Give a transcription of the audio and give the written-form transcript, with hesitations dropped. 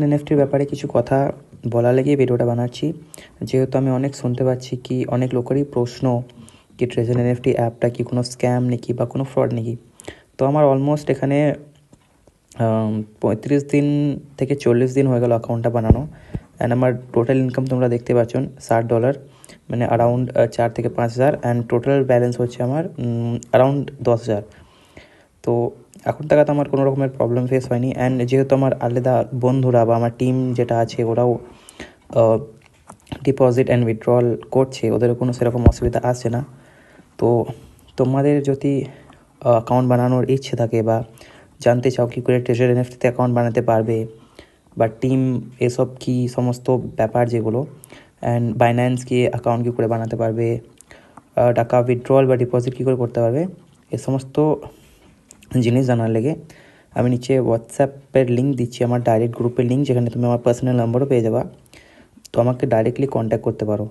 এনএফটির ব্যাপারে কিছু কথা বলার লেগেই ভিডিওটা বানাচ্ছি, যেহেতু আমি অনেক শুনতে পাচ্ছি কি অনেক লোকেরই প্রশ্ন কি ট্রেজার এনএফটি অ্যাপটা কি কোনো স্ক্যাম নাকি বা কোনো ফ্রড নাকি। তো আমার অলমোস্ট এখানে 35 দিন থেকে 40 দিন হয়ে গেল অ্যাকাউন্টটা বানানো। অ্যান্ড আমার টোটাল ইনকাম তোমরা দেখতে পাচ্ছেন $60, মানে অ্যারাউন্ড 4 থেকে 5,000। অ্যান্ড টোটাল ব্যালেন্স হচ্ছে আমার অ্যারাউন্ড 10,000। তো এখন তাকাত আমার কোনো রকমের প্রবলেম ফেস হয়নি। অ্যান্ড যেহেতু আমার আলাদা বন্ধুরা বা আমার টিম যেটা আছে ওরাও ডিপোজিট অ্যান্ড উইথড্রল করছে, ওদেরও কোনো সেরকম অসুবিধা আসছে না। তো তোমাদের যদি অ্যাকাউন্ট বানানোর ইচ্ছে থাকে বা জানতে চাও কী করে ট্রেজার এনএফটিতে অ্যাকাউন্ট বানাতে পারবে বা টিম এসব কি সমস্ত ব্যাপার যেগুলো, অ্যান্ড বাইন্যান্স কি অ্যাকাউন্ট কী করে বানাতে পারবে, টাকা উইথড্রল বা ডিপোজিট কী করে করতে পারবে, এ সমস্ত জিনিস জানার লেগে আমি নিচে হোয়াটসঅ্যাপের লিঙ্ক দিচ্ছি, আমার ডাইরেক্ট গ্রুপের লিঙ্ক, যেখানে তুমি আমার পার্সোনাল নাম্বারও পেয়ে যাবা। তো আমাকে ডাইরেক্টলি কন্ট্যাক্ট করতে পারো।